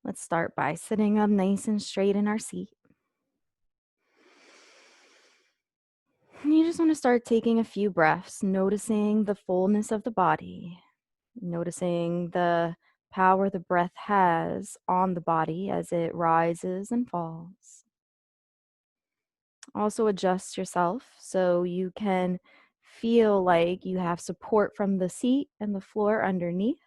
Let's start by sitting up nice and straight in our seat. And you just want to start taking a few breaths, noticing the fullness of the body, noticing the power the breath has on the body as it rises and falls. Also, adjust yourself so you can feel like you have support from the seat and the floor underneath.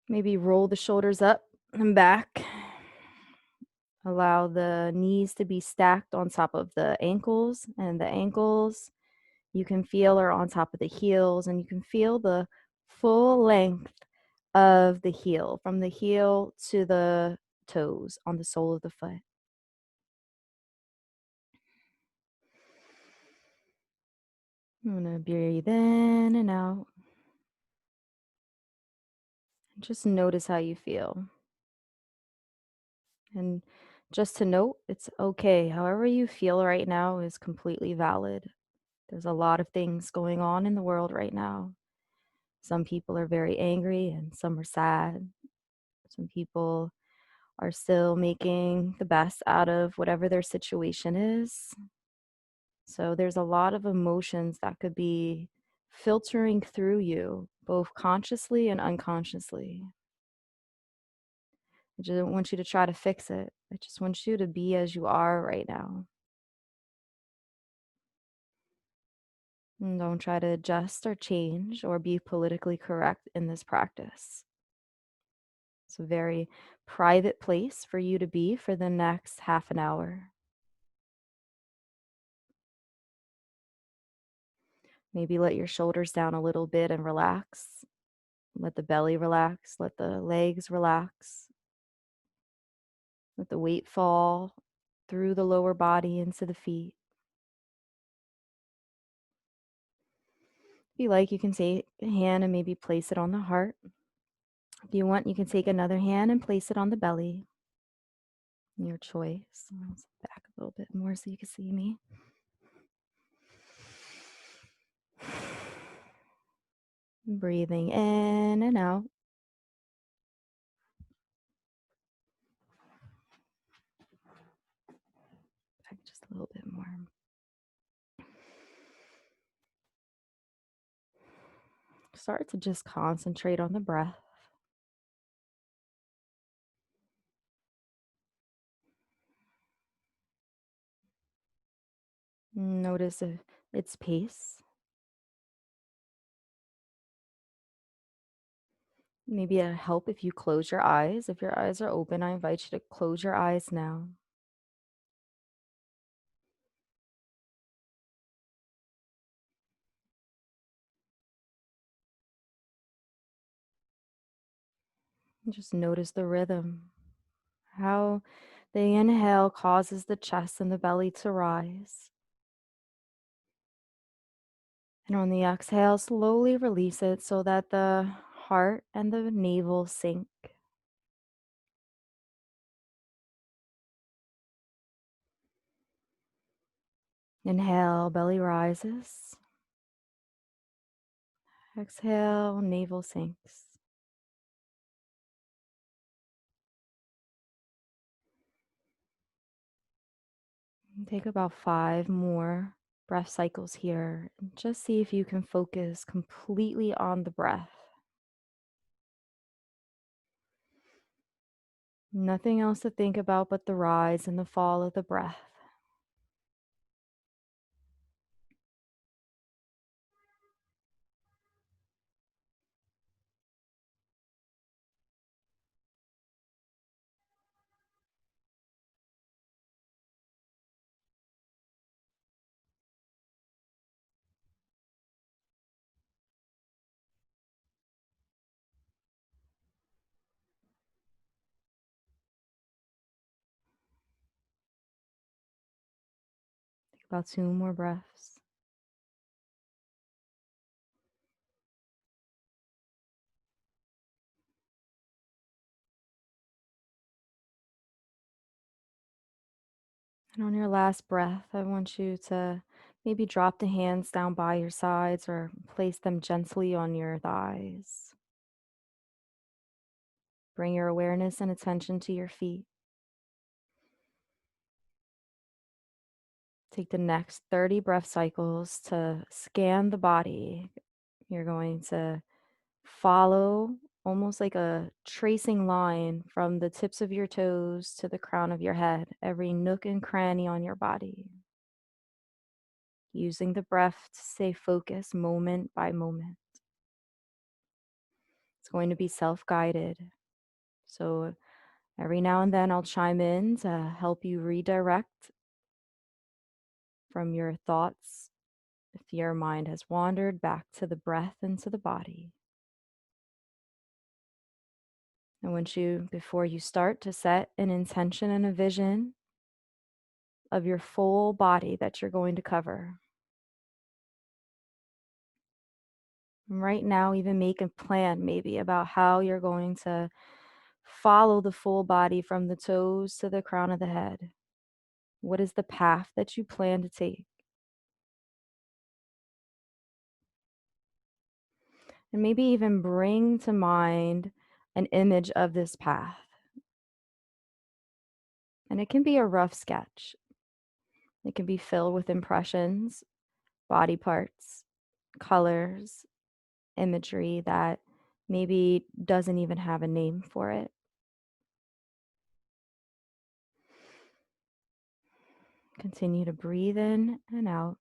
Maybe roll the shoulders up and back. Allow the knees to be stacked on top of the ankles, and the ankles you can feel are on top of the heels, and you can feel the full length of the heel from the heel to the toes on the sole of the foot. I'm going to breathe in and out. Just notice how you feel. And just to note, it's okay. However you feel right now is completely valid. There's a lot of things going on in the world right now. Some people are very angry and some are sad. Some people are still making the best out of whatever their situation is. So there's a lot of emotions that could be filtering through you, both consciously and unconsciously. I just don't want you to try to fix it. I just want you to be as you are right now. And don't try to adjust or change or be politically correct in this practice. It's a very private place for you to be for the next half an hour. Maybe let your shoulders down a little bit and relax. Let the belly relax. Let the legs relax. Let the weight fall through the lower body into the feet. If you like, you can take a hand and maybe place it on the heart. If you want, you can take another hand and place it on the belly. Your choice. I'll sit back a little bit more so you can see me. Breathing in and out. Back just a little bit more. Start to just concentrate on the breath. Notice its pace. Maybe a help if you close your eyes. If your eyes are open, I invite you to close your eyes now. And just notice the rhythm, how the inhale causes the chest and the belly to rise. And on the exhale, slowly release it so that the heart and the navel sink. Inhale, belly rises. Exhale, navel sinks. And take about 5 more breath cycles here. And just see if you can focus completely on the breath. Nothing else to think about but the rise and the fall of the breath. Take about 2 more breaths. And on your last breath, I want you to Maybe drop the hands down by your sides or place them gently on your thighs. Bring your awareness and attention to your feet. Take the next 30 breath cycles to scan the body. You're going to follow almost like a tracing line from the tips of your toes to the crown of your head, every nook and cranny on your body, using the breath to stay focused moment by moment. It's going to be self guided. So every now and then I'll chime in to help you redirect from your thoughts if your mind has wandered back to the breath and to the body. I want you, before you start, to set an intention and a vision of your full body that you're going to cover. And right now, even make a plan maybe about how you're going to follow the full body from the toes to the crown of the head. What is the path that you plan to take? And maybe even bring to mind an image of this path. And it can be a rough sketch. It can be filled with impressions, body parts, colors, imagery that maybe doesn't even have a name for it. Continue to breathe in and out.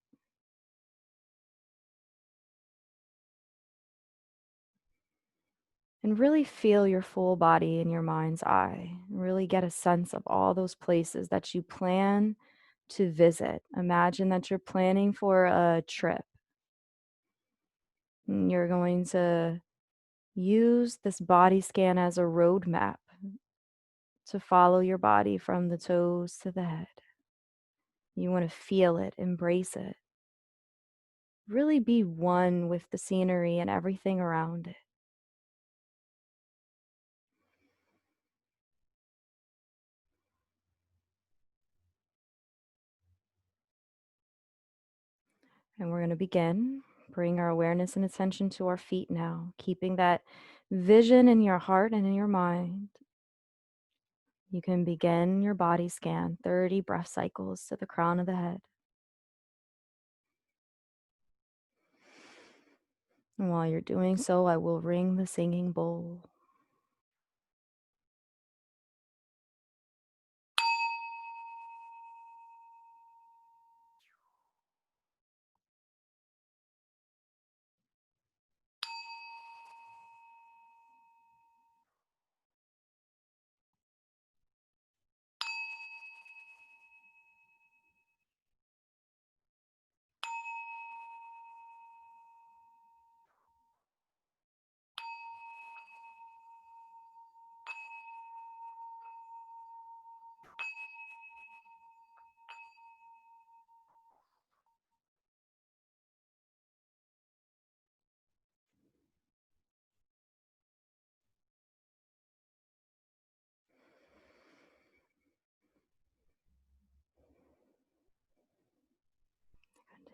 And really feel your full body in your mind's eye. Really get a sense of all those places that you plan to visit. Imagine that you're planning for a trip. And you're going to use this body scan as a roadmap to follow your body from the toes to the head. You want to feel it, embrace it. Really be one with the scenery and everything around it. And we're going to begin. Bring our awareness and attention to our feet now, keeping that vision in your heart and in your mind. You can begin your body scan, 30 breath cycles to the crown of the head. And while you're doing so, I will ring the singing bowl.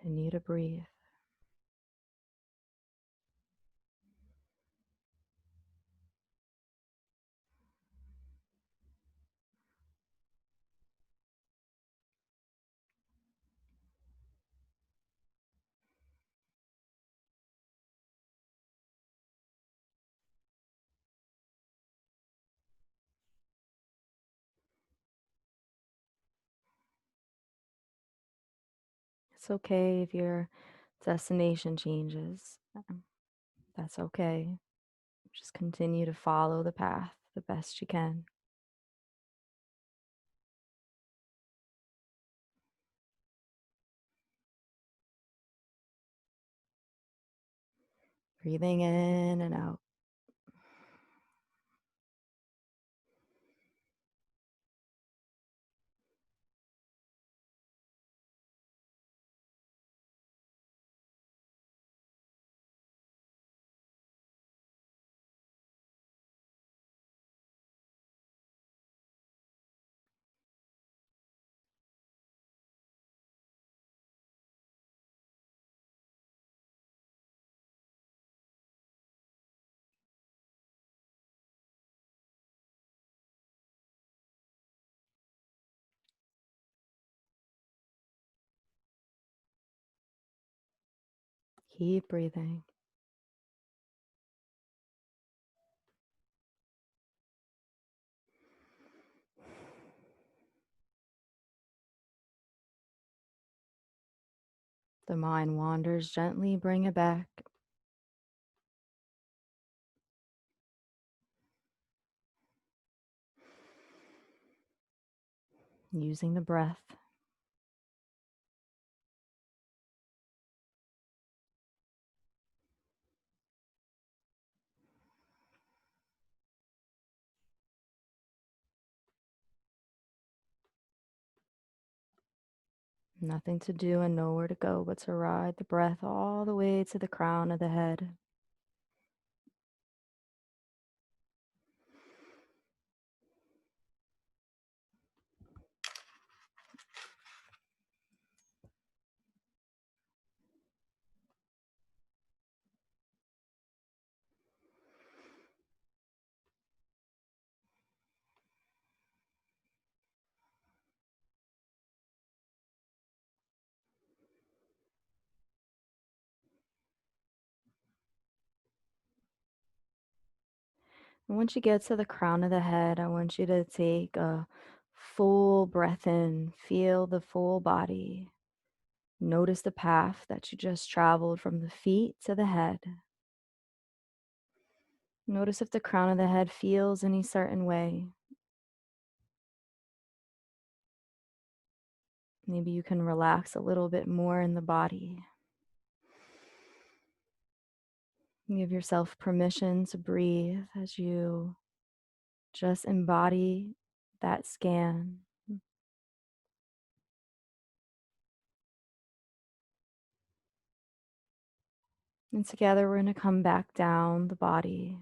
Continue to breathe. It's okay if your destination changes. That's okay. Just continue to follow the path the best you can. Breathing in and out. Keep breathing. The mind wanders, gently bring it back, using the breath. Nothing to do and nowhere to go but to ride the breath all the way to the crown of the head. And once you get to the crown of the head, I want you to take a full breath in, feel the full body. Notice the path that you just traveled from the feet to the head. Notice if the crown of the head feels any certain way. Maybe you can relax a little bit more in the body. Give yourself permission to breathe as you just embody that scan. And together we're going to come back down the body.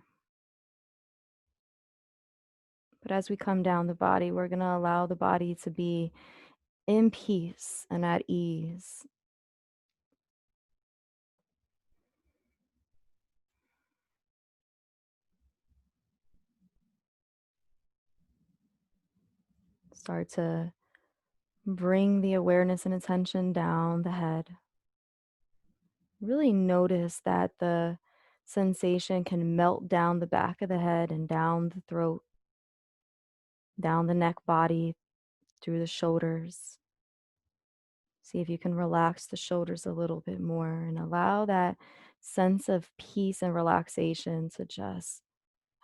But as we come down the body, we're going to allow the body to be in peace and at ease. Start to bring the awareness and attention down the head. Really notice that the sensation can melt down the back of the head and down the throat, down the neck body, through the shoulders. See if you can relax the shoulders a little bit more and allow that sense of peace and relaxation to just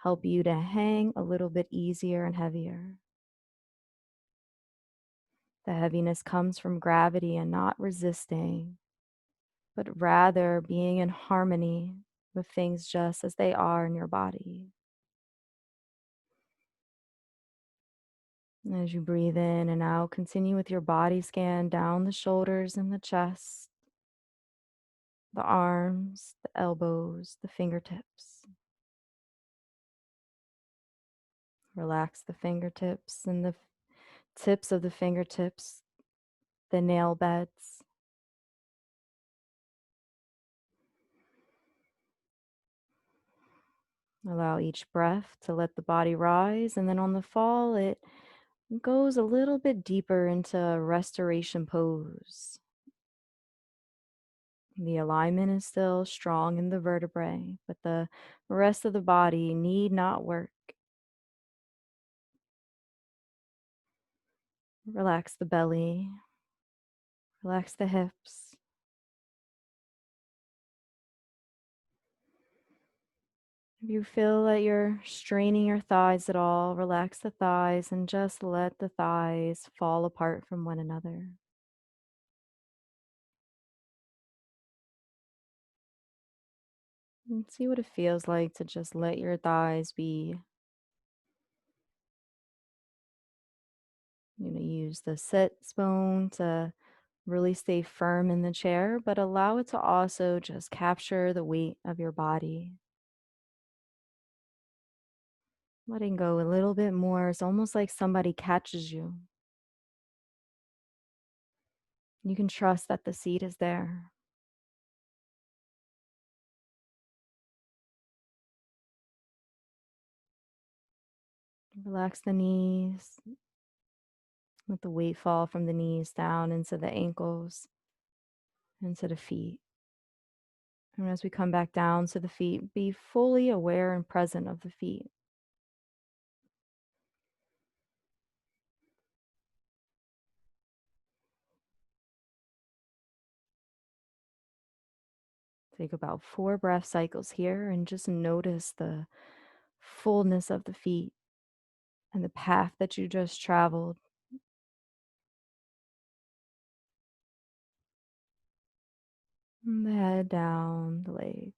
help you to hang a little bit easier and heavier. The heaviness comes from gravity and not resisting, but rather being in harmony with things just as they are in your body. And as you breathe in and out, continue with your body scan down the shoulders and the chest, the arms, the elbows, the fingertips. Relax the fingertips and the tips of the fingertips, the nail beds. Allow each breath to let the body rise, and then on the fall, it goes a little bit deeper into restoration pose. The alignment is still strong in the vertebrae, but the rest of the body need not work. Relax the belly, relax the hips. If you feel that you're straining your thighs at all, relax the thighs and just let the thighs fall apart from one another. And see what it feels like to just let your thighs be. Use the sit bone to really stay firm in the chair, but allow it to also just capture the weight of your body. Letting go a little bit more. It's almost like somebody catches you. You can trust that the seat is there. Relax the knees. Let the weight fall from the knees down into the ankles, into the feet. And as we come back down to the feet, be fully aware and present of the feet. Take about 4 breath cycles here and just notice the fullness of the feet and the path that you just traveled. From the head down, the legs.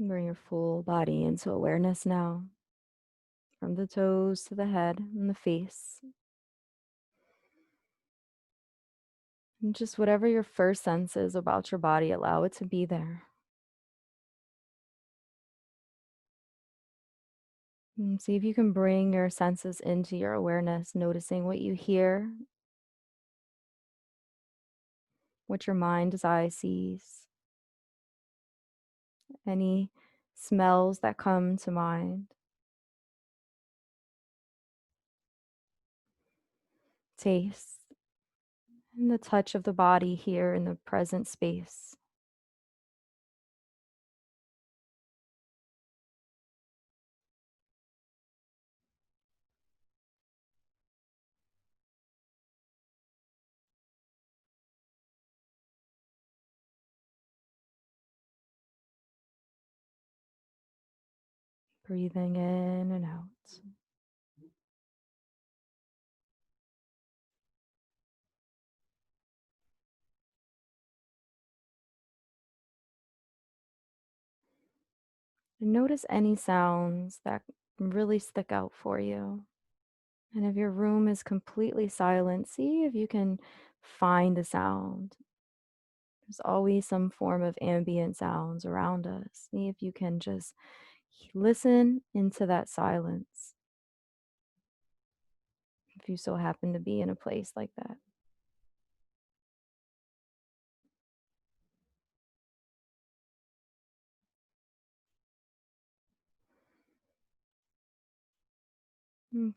Bring your full body into awareness now, from the toes to the head and the face. And just whatever your first sense is about your body, allow it to be there. And see if you can bring your senses into your awareness, noticing what you hear, what your mind's eye sees, any smells that come to mind, taste, and the touch of the body here in the present space. Breathing in and out. And notice any sounds that really stick out for you. And if your room is completely silent, see if you can find a sound. There's always some form of ambient sounds around us. See if you can just listen into that silence if you so happen to be in a place like that.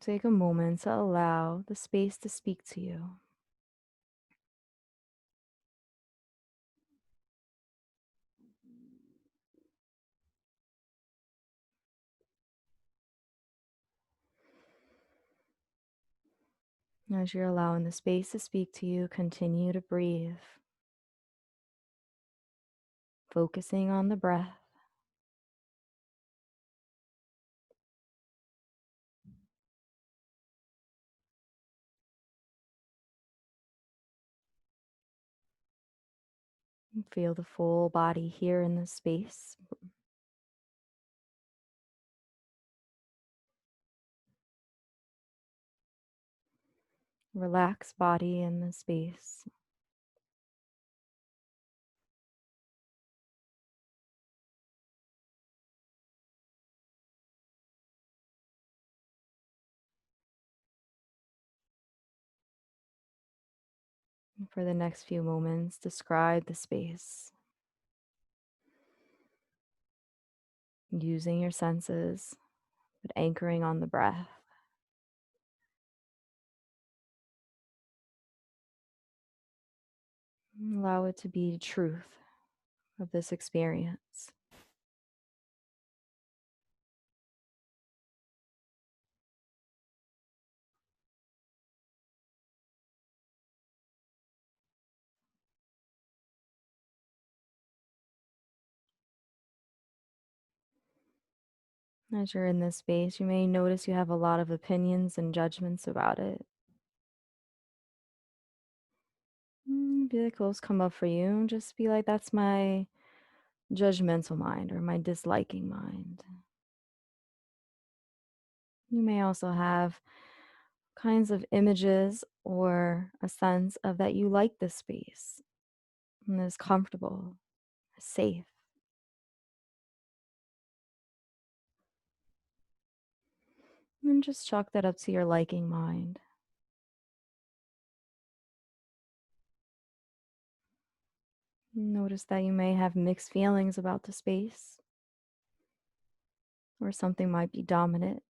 Take a moment to allow the space to speak to you. As you're allowing the space to speak to you, continue to breathe, focusing on the breath. Feel the full body here in this space. Relax body in the space. And for the next few moments, describe the space using your senses, but anchoring on the breath. Allow it to be truth of this experience. As you're in this space, you may notice you have a lot of opinions and judgments about it. Vehicles come up for you. Just be like, that's my judgmental mind or my disliking mind. You may also have kinds of images or a sense of that you like this space and is comfortable, safe. And just chalk that up to your liking mind. Notice that you may have mixed feelings about the space, or something might be dominant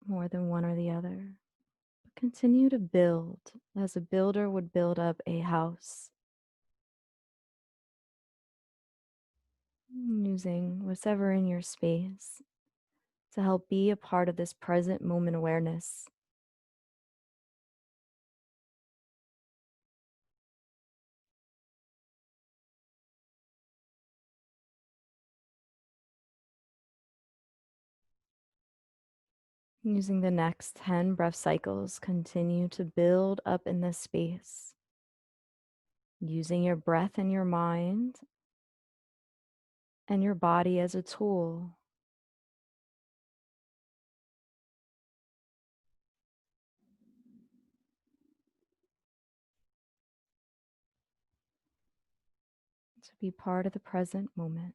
more than one or the other. But continue to build as a builder would build up a house, using whatever in your space to help be a part of this present moment awareness. Using the next 10 breath cycles, continue to build up in this space, using your breath and your mind and your body as a tool. To be part of the present moment.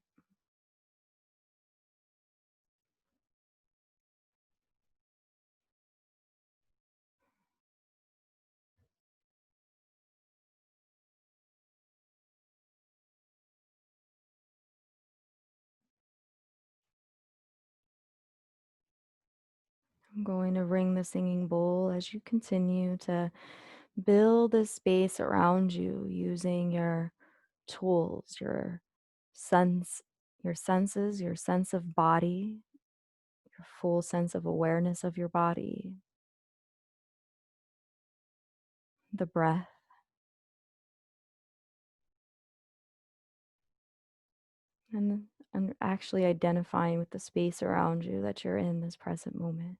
I'm going to ring the singing bowl as you continue to build a space around you using your tools, sense, your senses, your sense of body, your full sense of awareness of your body, the breath, and and actually identifying with the space around you that you're in this present moment.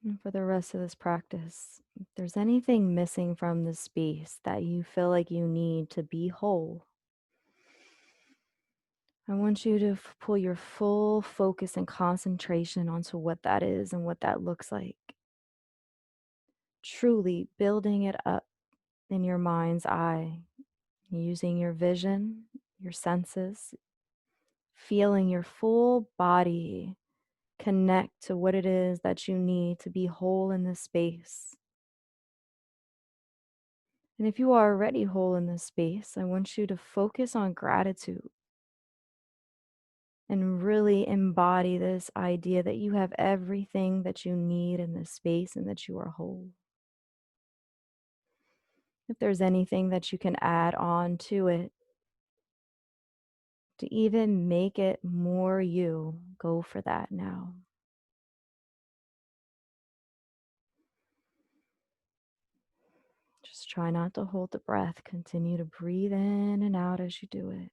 And for the rest of this practice, if there's anything missing from this space that you feel like you need to be whole, I want you to pull your full focus and concentration onto what that is and what that looks like. Truly building it up in your mind's eye, using your vision, your senses, feeling your full body connect to what it is that you need to be whole in this space. And if you are already whole in this space, I want you to focus on gratitude and really embody this idea that you have everything that you need in this space and that you are whole. If there's anything that you can add on to it to even make it more you, go for that now. Just try not to hold the breath. Continue to breathe in and out as you do it.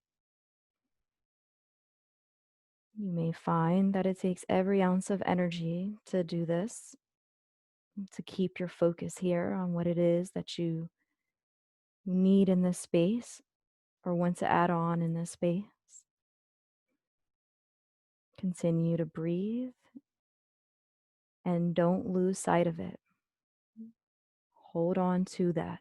You may find that it takes every ounce of energy to do this, to keep your focus here on what it is that you need in this space or want to add on in this space. Continue to breathe and don't lose sight of it. Hold on to that.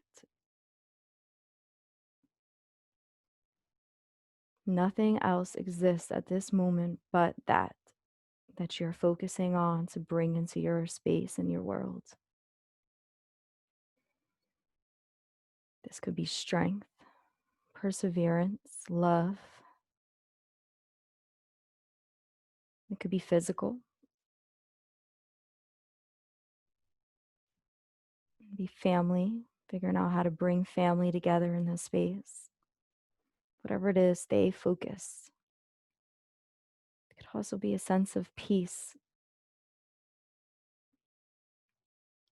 Nothing else exists at this moment but that you're focusing on to bring into your space and your world. This could be strength, perseverance, love. It could be physical, be family, figuring out how to bring family together in this space. Whatever it is, stay focused. It could also be a sense of peace,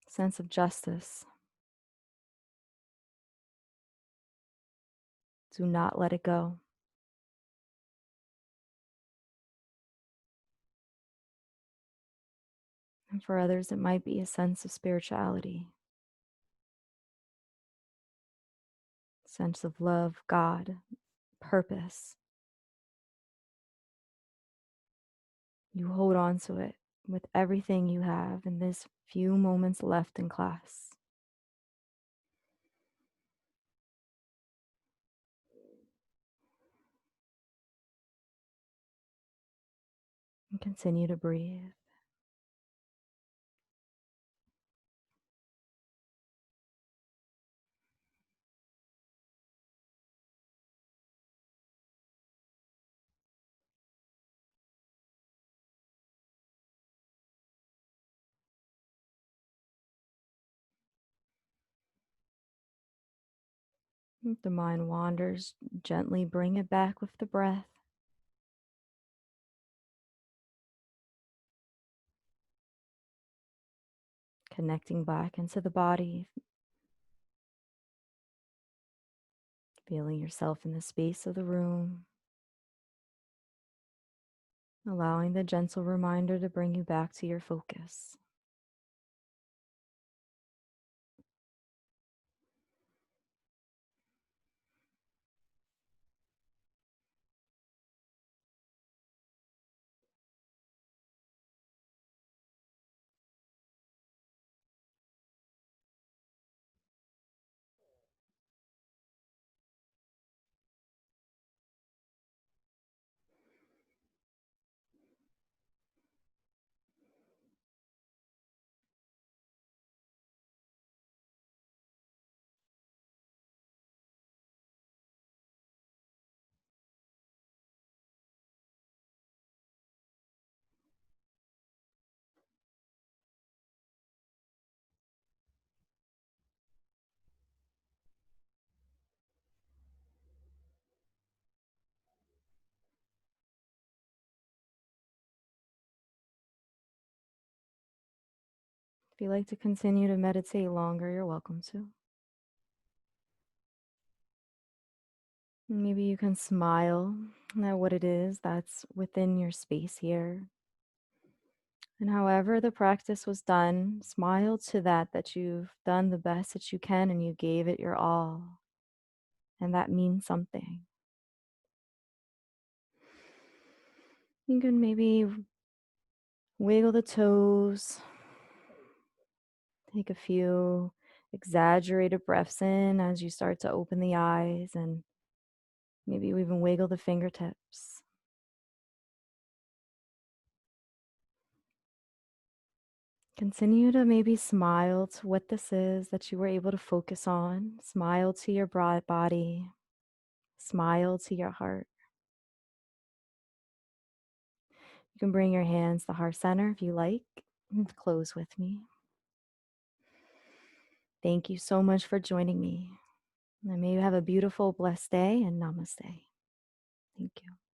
sense of justice. Do not let it go. And for others, it might be a sense of spirituality, sense of love, God, purpose. You hold on to it with everything you have in this few moments left in class. And continue to breathe. If the mind wanders, gently bring it back with the breath, connecting back into the body, feeling yourself in the space of the room, allowing the gentle reminder to bring you back to your focus. If you like to continue to meditate longer, you're welcome to. Maybe you can smile at what it is that's within your space here. And however the practice was done, smile to that you've done the best that you can and you gave it your all. And that means something. You can maybe wiggle the toes, take a few exaggerated breaths in as you start to open the eyes, and maybe you even wiggle the fingertips. Continue to maybe smile to what this is that you were able to focus on. Smile to your broad body. Smile to your heart. You can bring your hands to heart center if you like, and close with me. Thank you so much for joining me. And may you have a beautiful, blessed day, and namaste. Thank you.